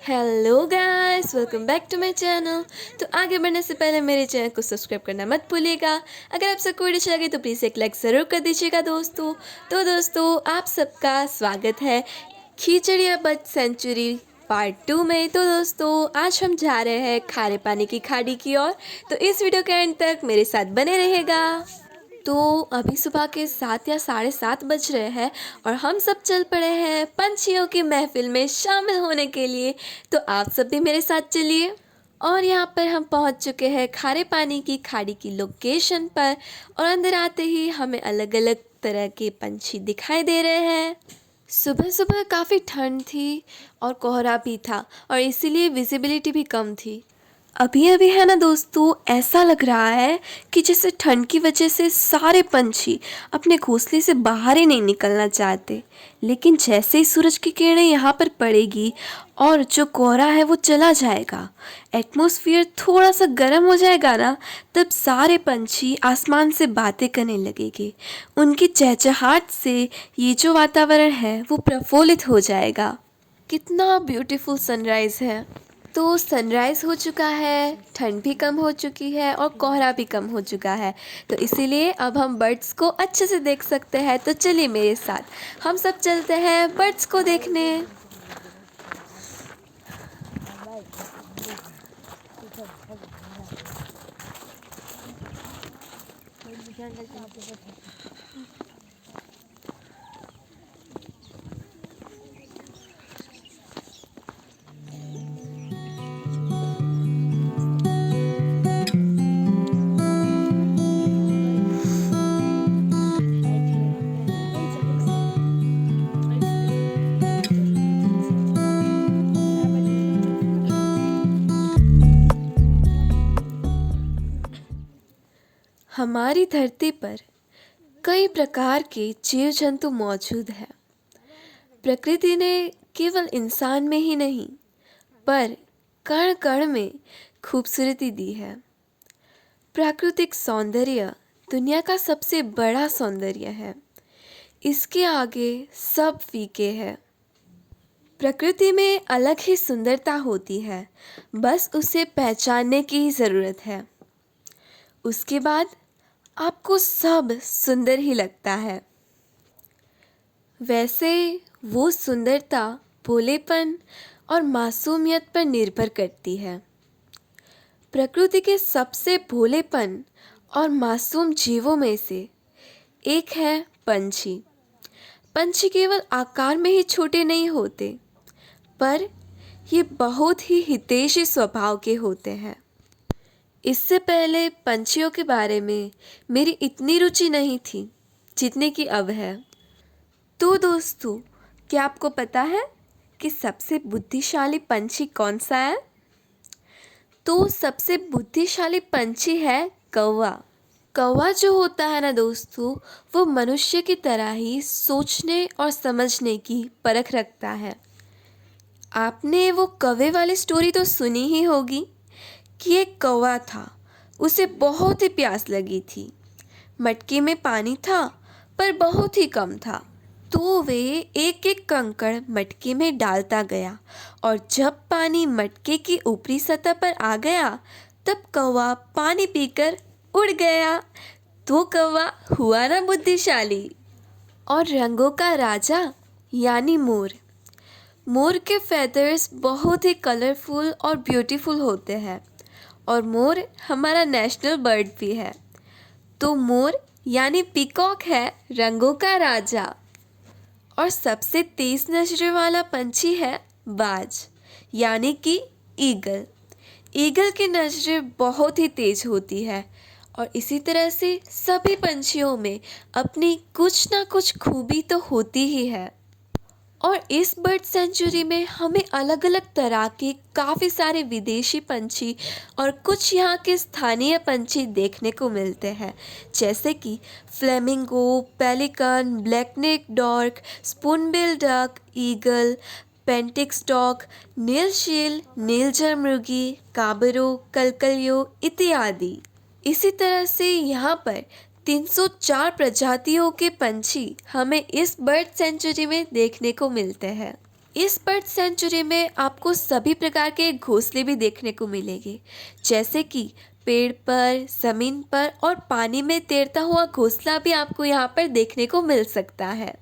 Hello guys, welcome back to my channel. तो आगे बढ़ने से पहले मेरे चैनल को सब्सक्राइब करना मत भूलिएगा। अगर आप सबको वीडियो अच्छा लगे तो प्लीज़ एक लाइक ज़रूर कर दीजिएगा दोस्तों। तो दोस्तों, आप सबका स्वागत है खिचड़िया बर्ड सेंचुरी पार्ट 2 में। तो दोस्तों, आज हम जा रहे हैं खारे पानी की खाड़ी की ओर। तो इस वीडियो के एंड तक मेरे साथ बने रहेगा। तो अभी सुबह के 7 या 7:30 बज रहे हैं और हम सब चल पड़े हैं पंछियों की महफिल में शामिल होने के लिए। तो आप सब भी मेरे साथ चलिए। और यहाँ पर हम पहुँच चुके हैं खारे पानी की खाड़ी की लोकेशन पर। और अंदर आते ही हमें अलग अलग तरह के पंछी दिखाई दे रहे हैं। सुबह सुबह काफ़ी ठंड थी और कोहरा भी था और इसीलिए विजिबिलिटी भी कम थी। अभी अभी है ना दोस्तों, ऐसा लग रहा है कि जैसे ठंड की वजह से सारे पंछी अपने घोंसले से बाहर ही नहीं निकलना चाहते। लेकिन जैसे ही सूरज की किरणें यहाँ पर पड़ेगी और जो कोहरा है वो चला जाएगा, एटमॉस्फेयर थोड़ा सा गर्म हो जाएगा ना, तब सारे पंछी आसमान से बातें करने लगेंगे। उनकी चहचहाट से ये जो वातावरण है वो प्रफुल्लित हो जाएगा। कितना ब्यूटीफुल सनराइज़ है। तो सनराइज़ हो चुका है, ठंड भी कम हो चुकी है और कोहरा भी कम हो चुका है। तो इसीलिए अब हम बर्ड्स को अच्छे से देख सकते हैं। तो चलिए मेरे साथ हम सब चलते हैं बर्ड्स को देखने। हमारी धरती पर कई प्रकार के जीव जंतु मौजूद हैं। प्रकृति ने केवल इंसान में ही नहीं पर कण कण में खूबसूरती दी है। प्राकृतिक सौंदर्य दुनिया का सबसे बड़ा सौंदर्य है। इसके आगे सब फीके हैं। प्रकृति में अलग ही सुंदरता होती है, बस उसे पहचानने की ही ज़रूरत है। उसके बाद आपको सब सुंदर ही लगता है। वैसे वो सुंदरता भोलेपन और मासूमियत पर निर्भर करती है। प्रकृति के सबसे भोलेपन और मासूम जीवों में से एक है पंछी। पंछी केवल आकार में ही छोटे नहीं होते, पर ये बहुत ही हितैषी स्वभाव के होते हैं। इससे पहले पंछियों के बारे में मेरी इतनी रुचि नहीं थी जितनी कि अब है। तो दोस्तों, क्या आपको पता है कि सबसे बुद्धिशाली पंछी कौन सा है? तो सबसे बुद्धिशाली पंछी है कौवा। कौवा जो होता है ना दोस्तों, वो मनुष्य की तरह ही सोचने और समझने की परख रखता है। आपने वो कौवे वाली स्टोरी तो सुनी ही होगी कि एक कौवा था, उसे बहुत ही प्यास लगी थी। मटके में पानी था पर बहुत ही कम था। तो वे एक एक कंकड़ मटके में डालता गया और जब पानी मटके की ऊपरी सतह पर आ गया, तब कौवा पानी पीकर उड़ गया। तो कौवा हुआ ना बुद्धिशाली। और रंगों का राजा यानी मोर। मोर के फेदर्स बहुत ही कलरफुल और ब्यूटीफुल होते हैं और मोर हमारा नेशनल बर्ड भी है। तो मोर यानी पीकॉक है रंगों का राजा। और सबसे तेज नजरे वाला पंछी है बाज यानी कि ईगल। ईगल की नजरें बहुत ही तेज होती है और इसी तरह से सभी पंछियों में अपनी कुछ ना कुछ खूबी तो होती ही है। और इस बर्ड सेंचुरी में हमें अलग अलग तरह के काफ़ी सारे विदेशी पंछी और कुछ यहाँ के स्थानीय पंछी देखने को मिलते हैं, जैसे कि flamingo, pelican, blackneck stork, spoonbill duck, eagle, painted stork, नीलशील, नीलजल मृगी, काबरो, कलकलियो इत्यादि। इसी तरह से यहाँ पर 304 प्रजातियों के पंछी हमें इस बर्ड सेंचुरी में देखने को मिलते हैं। इस बर्ड सेंचुरी में आपको सभी प्रकार के घोंसले भी देखने को मिलेंगे, जैसे कि पेड़ पर, ज़मीन पर और पानी में तैरता हुआ घोंसला भी आपको यहाँ पर देखने को मिल सकता है।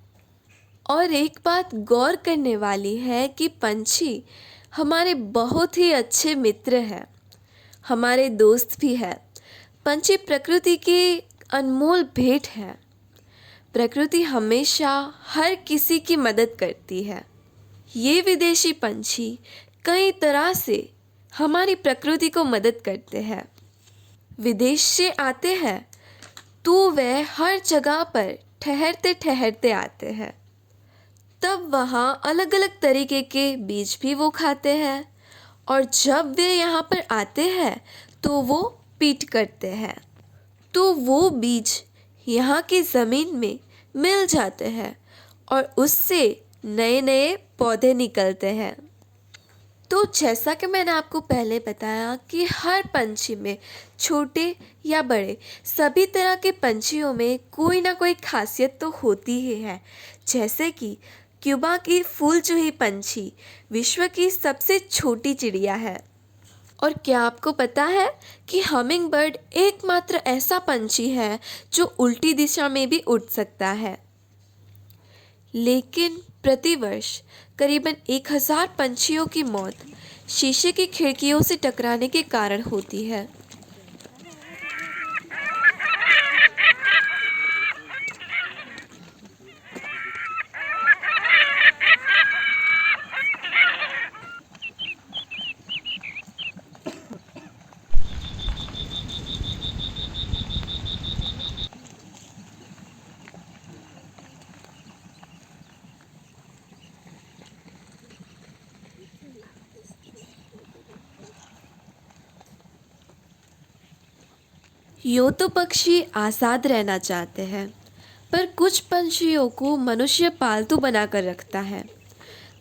और एक बात गौर करने वाली है कि पंछी हमारे बहुत ही अच्छे मित्र हैं, हमारे दोस्त भी हैं। पंछी प्रकृति की अनमोल भेंट है। प्रकृति हमेशा हर किसी की मदद करती है। ये विदेशी पंछी कई तरह से हमारी प्रकृति को मदद करते हैं। विदेश से आते हैं तो वह हर जगह पर ठहरते ठहरते आते हैं। तब वहाँ अलग अलग तरीके के बीज भी वो खाते हैं और जब वे यहाँ पर आते हैं तो वो पीट करते हैं, तो वो बीज यहाँ की ज़मीन में मिल जाते हैं और उससे नए नए पौधे निकलते हैं। तो जैसा कि मैंने आपको पहले बताया कि हर पंछी में, छोटे या बड़े, सभी तरह के पंछियों में कोई ना कोई खासियत तो होती ही है। जैसे कि क्यूबा की फूलचूही पंछी विश्व की सबसे छोटी चिड़िया है। और क्या आपको पता है कि हमिंग बर्ड एकमात्र ऐसा पंछी है जो उल्टी दिशा में भी उड़ सकता है। लेकिन प्रतिवर्ष करीबन 1000 पंछियों की मौत शीशे की खिड़कियों से टकराने के कारण होती है। यूँ तो पक्षी आज़ाद रहना चाहते हैं, पर कुछ पंछियों को मनुष्य पालतू बनाकर रखता है।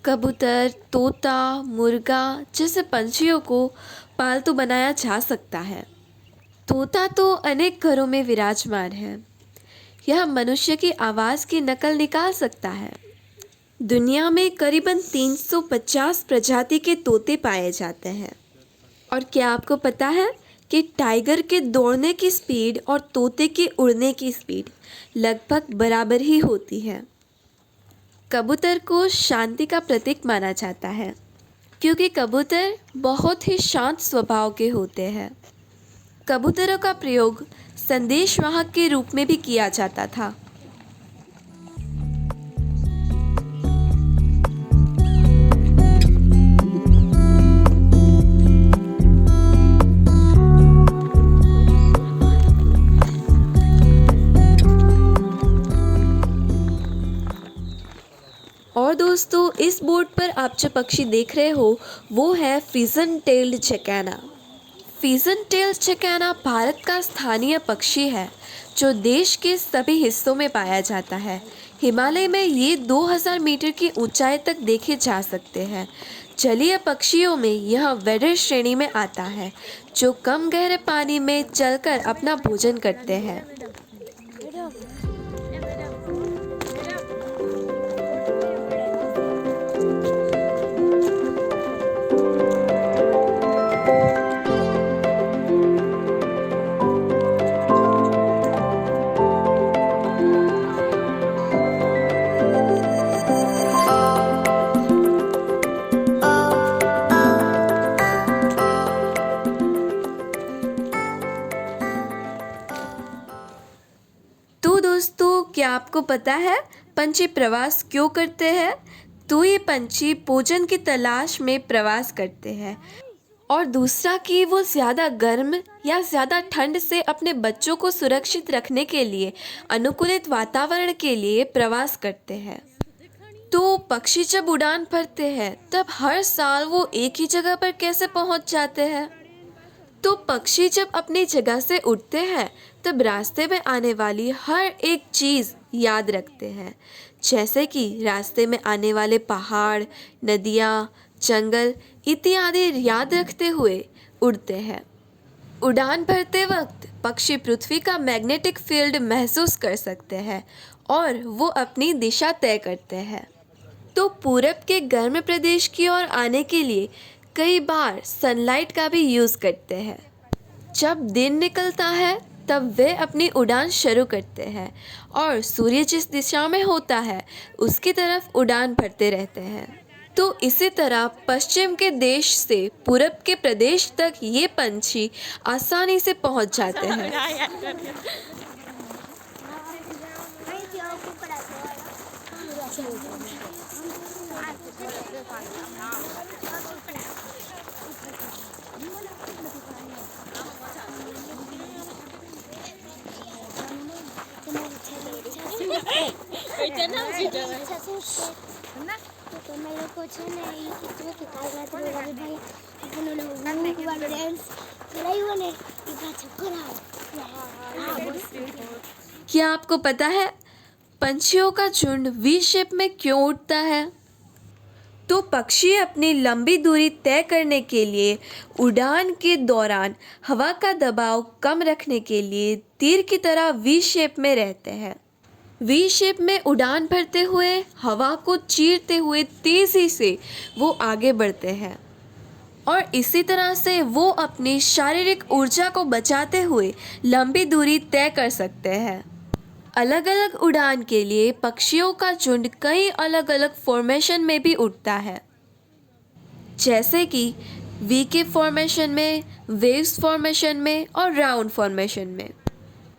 कबूतर, तोता, मुर्गा जैसे पंछियों को पालतू बनाया जा सकता है। तोता तो अनेक घरों में विराजमान है। यह मनुष्य की आवाज़ की नकल निकाल सकता है। दुनिया में करीबन 350 प्रजाति के तोते पाए जाते हैं। और क्या आपको पता है कि टाइगर के दौड़ने की स्पीड और तोते के उड़ने की स्पीड लगभग बराबर ही होती है। कबूतर को शांति का प्रतीक माना जाता है, क्योंकि कबूतर बहुत ही शांत स्वभाव के होते हैं। कबूतरों का प्रयोग संदेशवाहक के रूप में भी किया जाता था। और दोस्तों, इस बोर्ड पर आप जो पक्षी देख रहे हो वो है pigeon tailed jacana. Pigeon tailed jacana Bharat का स्थानीय पक्षी है जो देश के सभी हिस्सों में पाया जाता है। हिमालय में ये 2000 मीटर की ऊंचाई तक देखे जा सकते हैं। जलीय पक्षियों में यह वेडर श्रेणी में आता है, जो कम गहरे पानी में चलकर अपना भोजन करते हैं। तो दोस्तों, क्या आपको पता है पंछी प्रवास क्यों करते हैं? तो ये पंछी भोजन की तलाश में प्रवास करते हैं, और दूसरा कि वो ज़्यादा गर्म या ज़्यादा ठंड से अपने बच्चों को सुरक्षित रखने के लिए अनुकूलित वातावरण के लिए प्रवास करते हैं। तो पक्षी जब उड़ान भरते हैं तब हर साल वो एक ही जगह पर कैसे पहुंच जाते हैं? तो पक्षी जब अपनी जगह से उड़ते हैं तब रास्ते में आने वाली हर एक चीज़ याद रखते हैं, जैसे कि रास्ते में आने वाले पहाड़, नदियाँ, जंगल इत्यादि याद रखते हुए उड़ते हैं। उड़ान भरते वक्त पक्षी पृथ्वी का मैग्नेटिक फील्ड महसूस कर सकते हैं और वो अपनी दिशा तय करते हैं। तो पूरब के गर्म प्रदेश की ओर आने के लिए कई बार सनलाइट का भी यूज़ करते हैं। जब दिन निकलता है तब वे अपनी उड़ान शुरू करते हैं और सूर्य जिस दिशा में होता है उसकी तरफ उड़ान भरते रहते हैं। तो इसी तरह पश्चिम के देश से पूरब के प्रदेश तक ये पंछी आसानी से पहुंच जाते हैं। क्या आपको पता है पंछियों का झुंड वी शेप में क्यों उड़ता है? तो पक्षी अपनी लंबी दूरी तय करने के लिए उड़ान के दौरान हवा का दबाव कम रखने के लिए तीर की तरह वी शेप में रहते हैं। वी शेप में उड़ान भरते हुए हवा को चीरते हुए तेजी से वो आगे बढ़ते हैं और इसी तरह से वो अपनी शारीरिक ऊर्जा को बचाते हुए लंबी दूरी तय कर सकते हैं। अलग अलग उड़ान के लिए पक्षियों का झुंड कई अलग अलग फॉर्मेशन में भी उड़ता है, जैसे कि वी के फॉर्मेशन में, वेव्स फॉर्मेशन में और राउंड फॉर्मेशन में।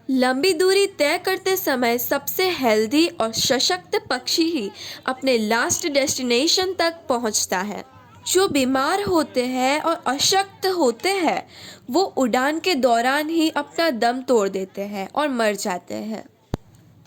लंबी दूरी तय करते समय सबसे हेल्दी और सशक्त पक्षी ही अपने लास्ट डेस्टिनेशन तक पहुंचता है। जो बीमार होते हैं और अशक्त होते हैं वो उड़ान के दौरान ही अपना दम तोड़ देते हैं और मर जाते हैं।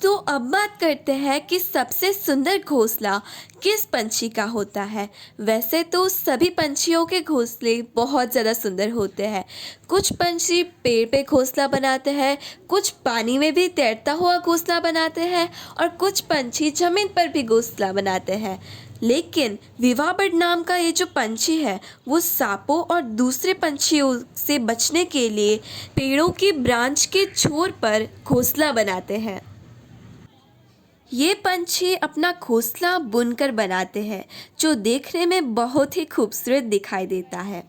तो अब बात करते हैं कि सबसे सुंदर घोंसला किस पंछी का होता है। वैसे तो सभी पंछियों के घोंसले बहुत ज़्यादा सुंदर होते हैं। कुछ पंछी पेड़ पे घोंसला बनाते हैं, कुछ पानी में भी तैरता हुआ घोंसला बनाते हैं और कुछ पंछी ज़मीन पर भी घोंसला बनाते हैं। लेकिन विवा बर्ड नाम का ये जो पंछी है वो सांपों और दूसरे पंछियों से बचने के लिए पेड़ों की ब्रांच के छोर पर घोंसला बनाते हैं। ये पंछी अपना घोंसला बुनकर बनाते हैं जो देखने में बहुत ही खूबसूरत दिखाई देता है।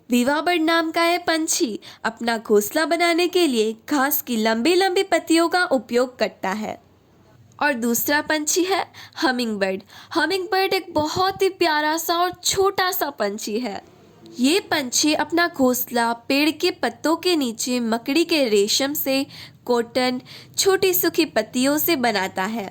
विवा बर्ड नाम का ये पंछी अपना घोंसला बनाने के लिए घास की लंबी लंबी पत्तियों का उपयोग करता है। और दूसरा पंछी है हमिंग बर्ड। हमिंग बर्ड एक बहुत ही प्यारा सा और छोटा सा पंछी है। ये पंछी अपना घोंसला पेड़ के पत्तों के नीचे मकड़ी के रेशम से, कॉटन, छोटी सूखी पत्तियों से बनाता है।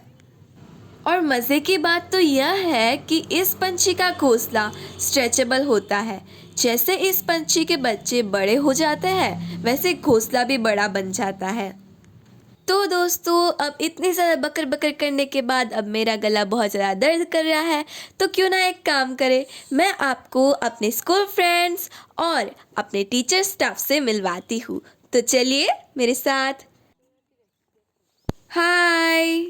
और मज़े की बात तो यह है कि इस पंछी का घोंसला स्ट्रेचेबल होता है। जैसे इस पंछी के बच्चे बड़े हो जाते हैं वैसे घोंसला भी बड़ा बन जाता है। तो दोस्तों अब इतनी ज़्यादा बकर बकर करने के बाद अब मेरा गला बहुत ज़्यादा दर्द कर रहा है, तो क्यों ना एक काम करें, मैं आपको अपने स्कूल फ्रेंड्स और अपने टीचर स्टाफ से मिलवाती हूँ। तो चलिए मेरे साथ। हाय।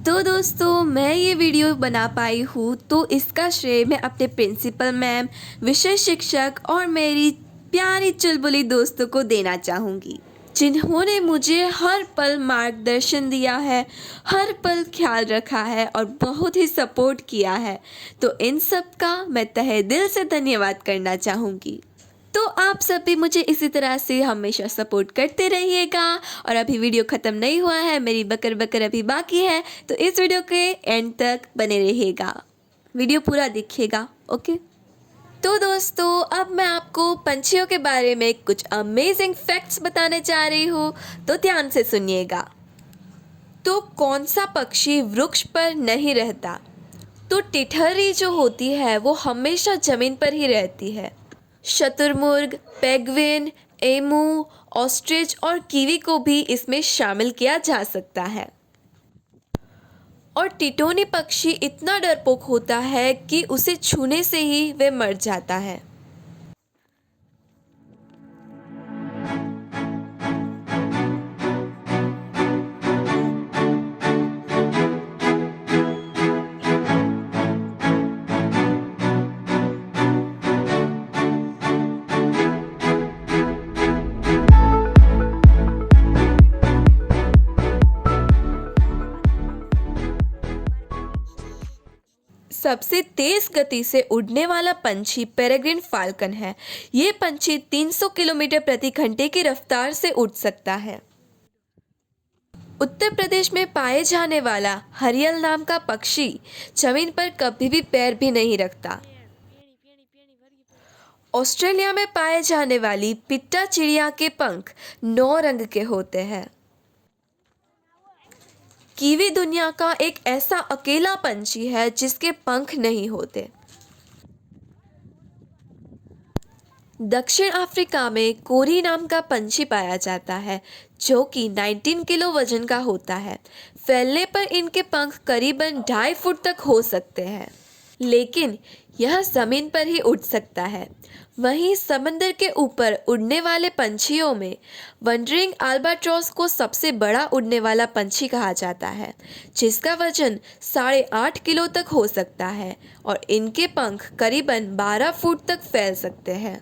तो दोस्तों मैं ये वीडियो बना पाई हूँ तो इसका श्रेय मैं अपने प्रिंसिपल मैम, विषय शिक्षक और मेरी प्यारी चुलबुली दोस्तों को देना चाहूँगी, जिन्होंने मुझे हर पल मार्गदर्शन दिया है, हर पल ख्याल रखा है और बहुत ही सपोर्ट किया है। तो इन सब का मैं तहे दिल से धन्यवाद करना चाहूँगी। तो आप सब भी मुझे इसी तरह से हमेशा सपोर्ट करते रहिएगा। और अभी वीडियो ख़त्म नहीं हुआ है, मेरी बकर बकर अभी बाकी है, तो इस वीडियो के एंड तक बने रहिएगा, वीडियो पूरा देखिएगा। ओके। तो दोस्तों अब मैं आपको पंछियों के बारे में कुछ अमेजिंग फैक्ट्स बताने जा रही हूँ, तो ध्यान से सुनिएगा। तो कौन सा पक्षी वृक्ष पर नहीं रहता? तो टिटहरी जो होती है वो हमेशा ज़मीन पर ही रहती है। शतुरमुर्ग, पेंगुइन, एमू, ऑस्ट्रिच और कीवी को भी इसमें शामिल किया जा सकता है। और टिटोनी पक्षी इतना डरपोक होता है कि उसे छूने से ही वह मर जाता है। सबसे तेज गति से उड़ने वाला पंछी पेरेग्रिन फाल्कन है। ये पंछी 300 किलोमीटर प्रति घंटे की रफ्तार से उड़ सकता है। उत्तर प्रदेश में पाए जाने वाला हरियल नाम का पक्षी जमीन पर कभी भी पैर भी नहीं रखता। ऑस्ट्रेलिया में पाए जाने वाली पिट्टा चिड़िया के पंख 9 रंग के होते हैं। कीवी दुनिया का एक ऐसा अकेला पंछी है जिसके पंख नहीं होते। दक्षिण अफ्रीका में कोरी नाम का पंछी पाया जाता है जो कि 19 किलो वजन का होता है। फैलने पर इनके पंख करीबन 2.5 फुट तक हो सकते हैं, लेकिन यह जमीन पर ही उड़ सकता है। वहीं समंदर के ऊपर उड़ने वाले पंछियों में वंडरिंग अल्बाट्रॉस को सबसे बड़ा उड़ने वाला पंछी कहा जाता है, जिसका वजन 8.5 किलो तक हो सकता है और इनके पंख करीबन 12 फुट तक फैल सकते हैं।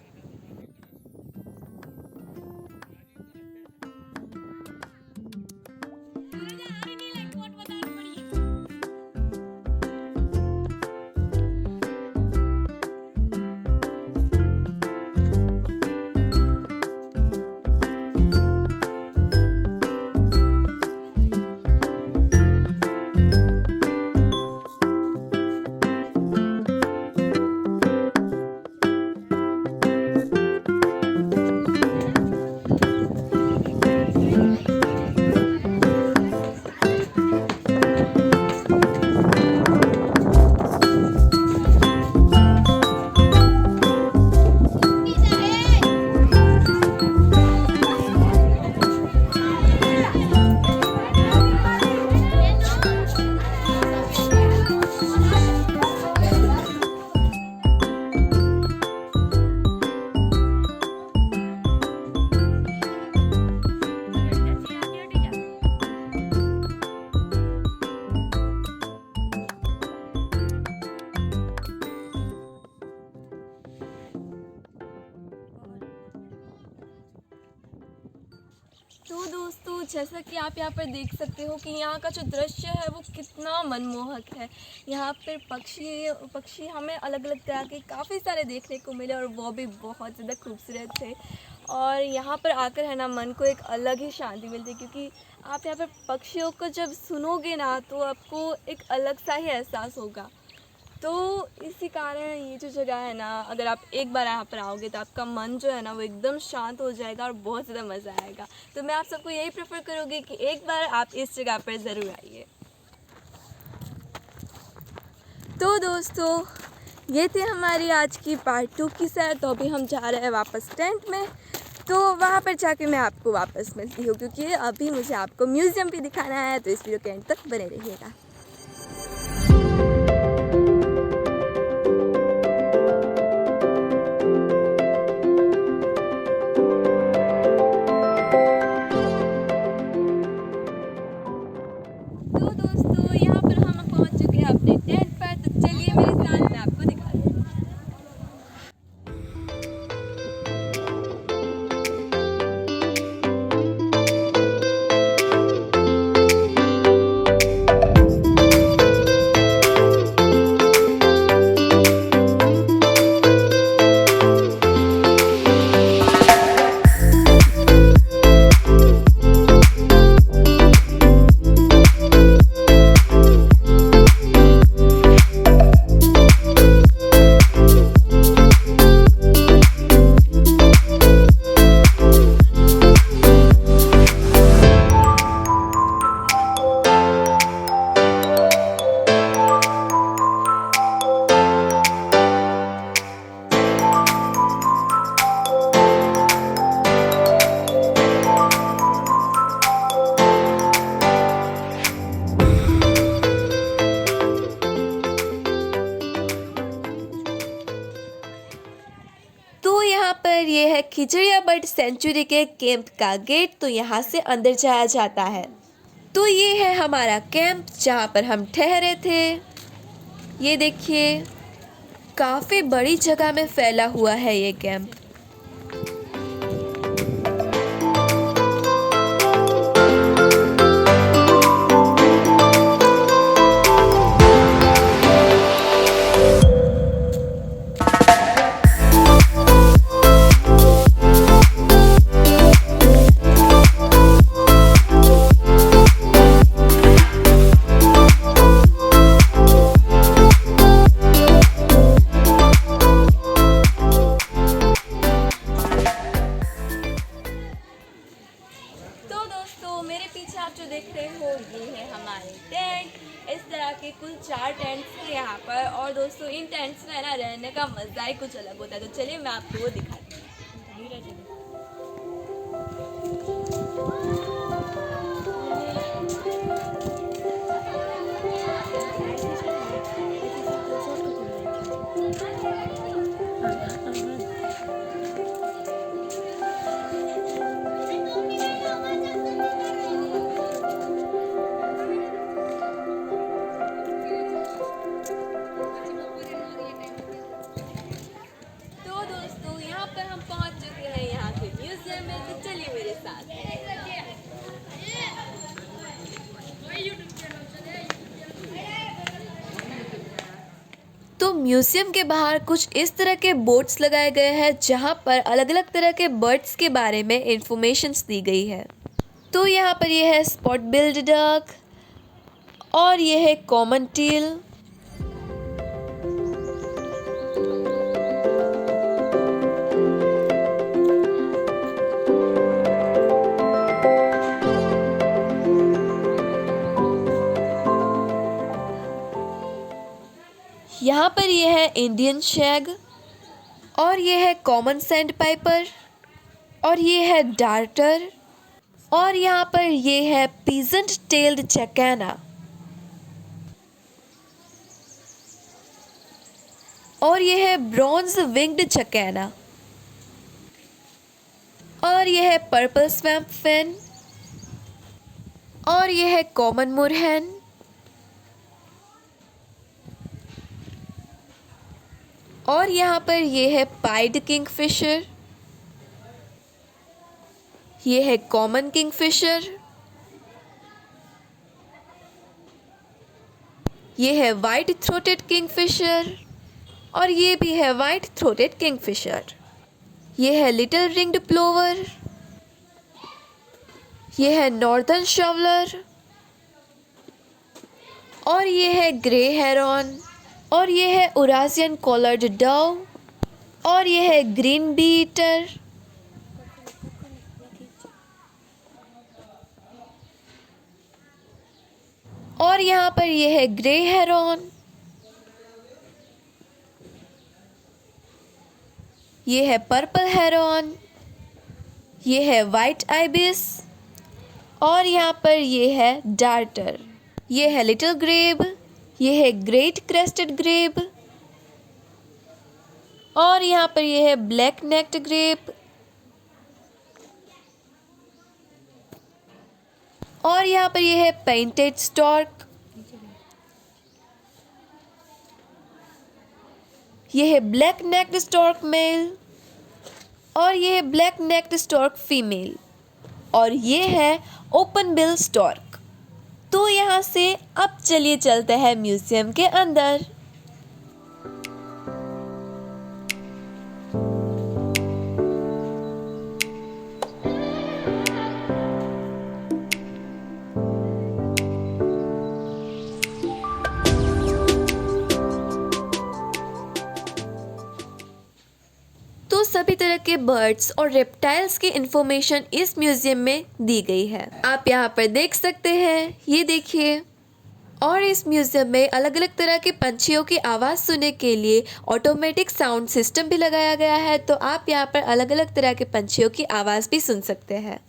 तो दोस्तों, जैसा कि आप यहाँ पर देख सकते हो कि यहाँ का जो दृश्य है वो कितना मनमोहक है। यहाँ पर पक्षी हमें अलग अलग तरह के काफ़ी सारे देखने को मिले और वो भी बहुत ज़्यादा खूबसूरत थे। और यहाँ पर आकर है ना, मन को एक अलग ही शांति मिलती है, क्योंकि आप यहाँ पर पक्षियों को जब सुनोगे ना तो आपको एक अलग सा ही एहसास होगा। तो इसी कारण ये जो जगह है ना, अगर आप एक बार यहाँ पर आओगे तो आपका मन जो है ना वो एकदम शांत हो जाएगा और बहुत ज़्यादा मज़ा आएगा। तो मैं आप सबको यही प्रेफर करूँगी कि एक बार आप इस जगह पर ज़रूर आइए। तो दोस्तों, ये थी हमारी आज की पार्ट 2 की सैर। तो अभी हम जा रहे हैं वापस टेंट में, तो वहाँ पर जाके मैं आपको वापस मिलती हूँ, क्योंकि अभी मुझे आपको म्यूज़ियम भी दिखाना है। तो इस वीडियो के एंड तक बने रहिएगा। तो दोस्तों, यहाँ पर हम पहुँच चुके हैं अपने टेंट पर। तो चलिए मेरे साथ, मैं आपको दिखाती हूँ। पर ये है खिजड़िया बर्ड सेंचुरी के कैंप का गेट। तो यहाँ से अंदर जाया जाता है। तो ये है हमारा कैंप जहाँ पर हम ठहरे थे। ये देखिए, काफ़ी बड़ी जगह में फैला हुआ है ये कैंप। के कुल 4 टेंट्स थे यहाँ पर। और दोस्तों इन टेंट्स में ना रहने का मज़ा ही कुछ अलग होता है। तो चलिए मैं आपको वो दिखाती हूँ। तो दोस्तों यहाँ पर हम पहुँच चुके हैं यहाँ के म्यूजियम में। तो चलिए मेरे साथ। तो म्यूजियम के बाहर कुछ इस तरह के बोर्ड्स लगाए गए हैं जहाँ पर अलग अलग तरह के बर्ड्स के बारे में इंफॉर्मेशंस दी गई है। तो यहाँ पर ये है स्पॉट बिल्ड डक और ये है कॉमन टील। यहाँ पर ये है इंडियन शैग और ये है कॉमन सैंड पाइपर और ये है डार्टर और यहाँ पर ये है पीजेंट टेल्ड चैकाना और ये है ब्रॉन्ज विंग्ड चैकाना और ये है पर्पल स्वैम्प फैन और ये है कॉमन मुरहैन और यहाँ पर ये है पाइड किंगफिशर, ये है कॉमन किंगफिशर, ये है वाइट थ्रोटेड किंगफिशर और ये भी है वाइट थ्रोटेड किंगफिशर। ये है लिटिल रिंग्ड प्लोवर, ये है नॉर्दर्न शॉवलर और ये है ग्रे हेरॉन और ये है उरासियन कॉलर्ड डव और ये है ग्रीन बी ईटर और यहाँ पर ये है ग्रे हेरॉन, ये है पर्पल हेरॉन, ये है वाइट आइबिस और यहाँ पर ये है डार्टर। ये है लिटिल ग्रेब, ये है ग्रेट क्रेस्टेड ग्रेब और यहाँ पर ये है ब्लैक नेक्ड ग्रेब और यहाँ पर ये है पेंटेड स्टॉर्क, ये है ब्लैक नेक्ड स्टॉर्क मेल और ये है ब्लैक नेक्ड स्टॉर्क फीमेल और ये है ओपन बिल स्टॉर्क। तो यहाँ से अब चलिए चलते हैं म्यूजियम के अंदर। तो सभी तरह के बर्ड्स और रेप्टाइल्स की इंफॉर्मेशन इस म्यूजियम में दी गई है। आप यहाँ पर देख सकते हैं, ये देखिए। और इस म्यूजियम में अलग अलग तरह के पंछियों की आवाज़ सुनने के लिए ऑटोमेटिक साउंड सिस्टम भी लगाया गया है। तो आप यहाँ पर अलग अलग तरह के पंछियों की आवाज़ भी सुन सकते हैं।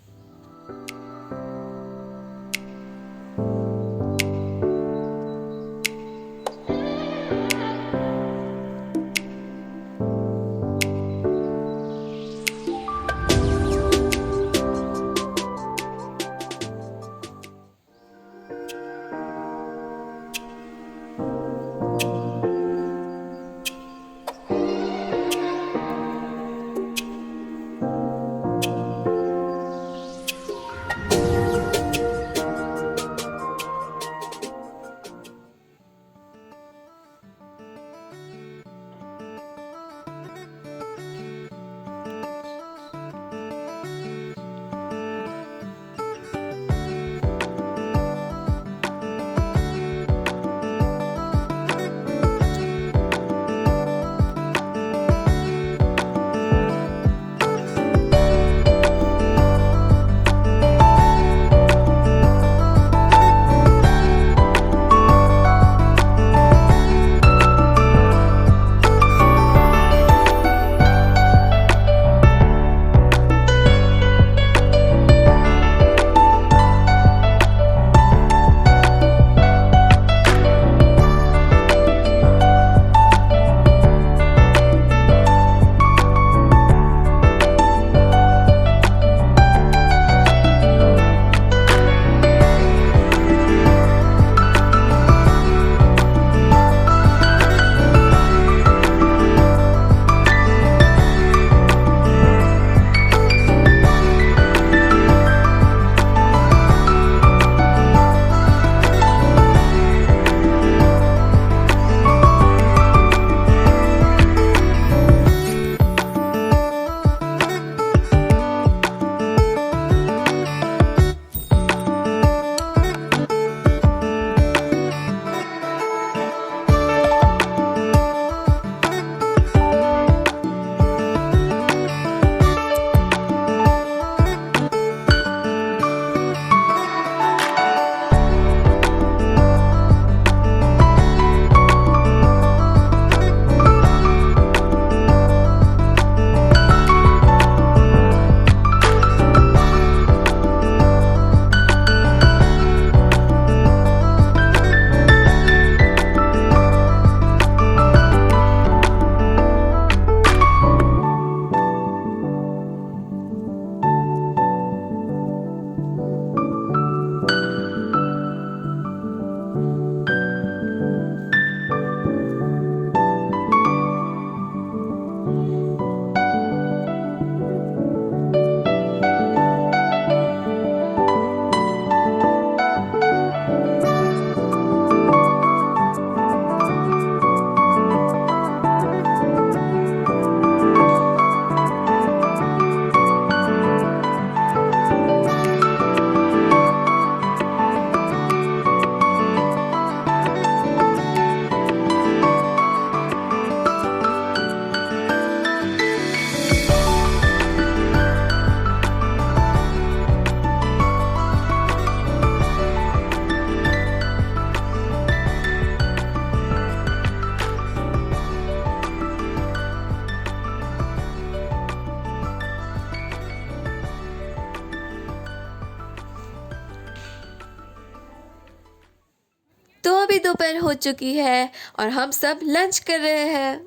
दोपहर हो चुकी है और हम सब लंच कर रहे हैं।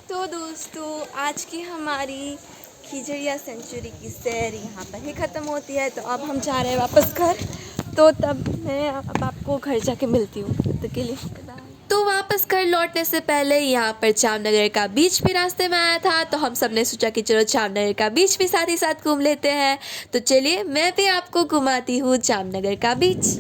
तो दोस्तों आज की हमारी खिजड़िया सेंचुरी की सैर यहाँ पर ही ख़त्म होती है। तो अब हम जा रहे हैं वापस घर। तो तब मैं अब आपको घर जाके मिलती हूँ। तब तक के लिए बाय। तो वापस घर लौटने से पहले यहाँ पर जामनगर का बीच भी रास्ते में आया था, तो हम सब ने सोचा कि चलो जामनगर का बीच भी साथ ही साथ घूम लेते हैं। तो चलिए मैं भी आपको घुमाती हूँ जामनगर का बीच।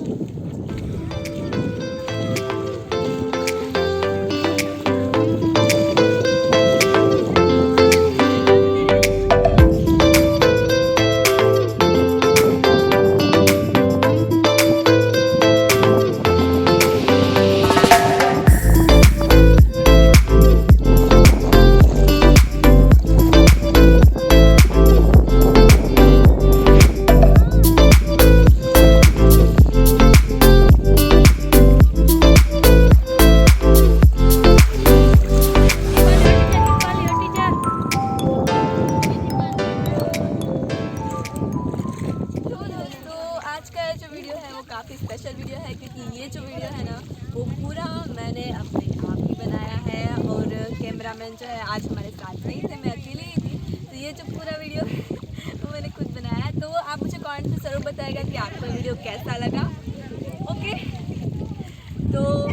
काफ़ी स्पेशल वीडियो है क्योंकि ये जो वीडियो है ना वो पूरा मैंने अपने आप ही बनाया है और कैमरामैन जो है आज हमारे साथ नहीं थे, मैं अकेले ही थी। तो ये जो पूरा वीडियो है वो मैंने खुद बनाया है। तो आप मुझे कमेंट में ज़रूर बताएगा कि आपको वीडियो कैसा लगा। ओके, तो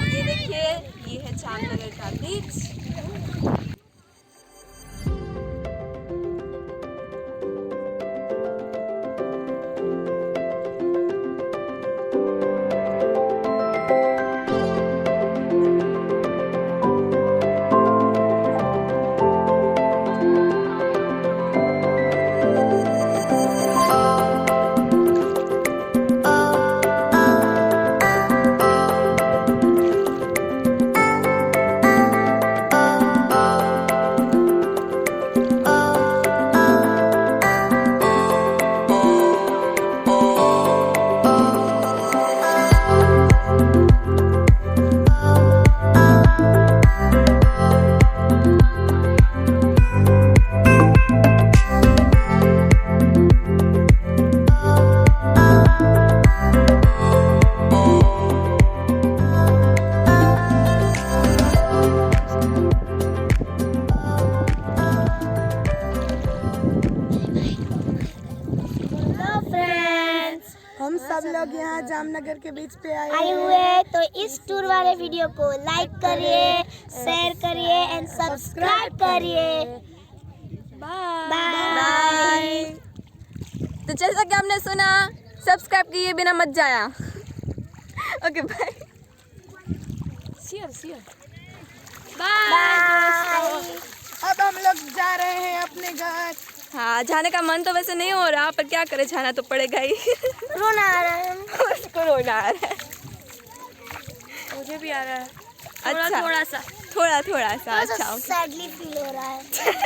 ये देखिए ये है जामनगर का बीच। हम सब लोग यहाँ जामनगर के बीच पे आए हुए हैं। तो इस टूर वाले वीडियो को लाइक करिए, शेयर करिए एंड सब्सक्राइब करिए। बाय। तो जैसा कि आपने सुना, सब्सक्राइब किए बिना मत जाया। Okay bye. बाय। अब हम लोग जा रहे हैं अपने घर। हाँ, जाने का मन तो वैसे नहीं हो रहा, पर क्या करे, जाना तो पड़ेगा ही। रोना आ रहा है। उसको रोना आ रहा है। मुझे भी आ रहा है। अच्छा, थोड़ा सा अच्छा। सैडली फील हो रहा है।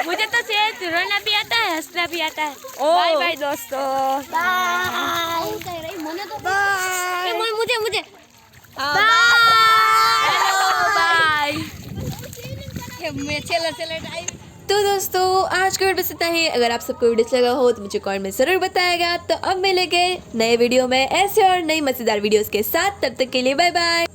मुझे तो सिर्फ रोना भी आता है, हंसना भी आता है। बाय बाय दोस्तों। बाय। मुझे बाय। तो दोस्तों आज का वीडियो बस इतना ही। अगर आप सबको वीडियो अच्छा लगा हो तो मुझे कमेंट में ज़रूर बताएगा। तो अब मिलेंगे नए वीडियो में ऐसे और नई मज़ेदार वीडियोस के साथ। तब तक के लिए बाय बाय।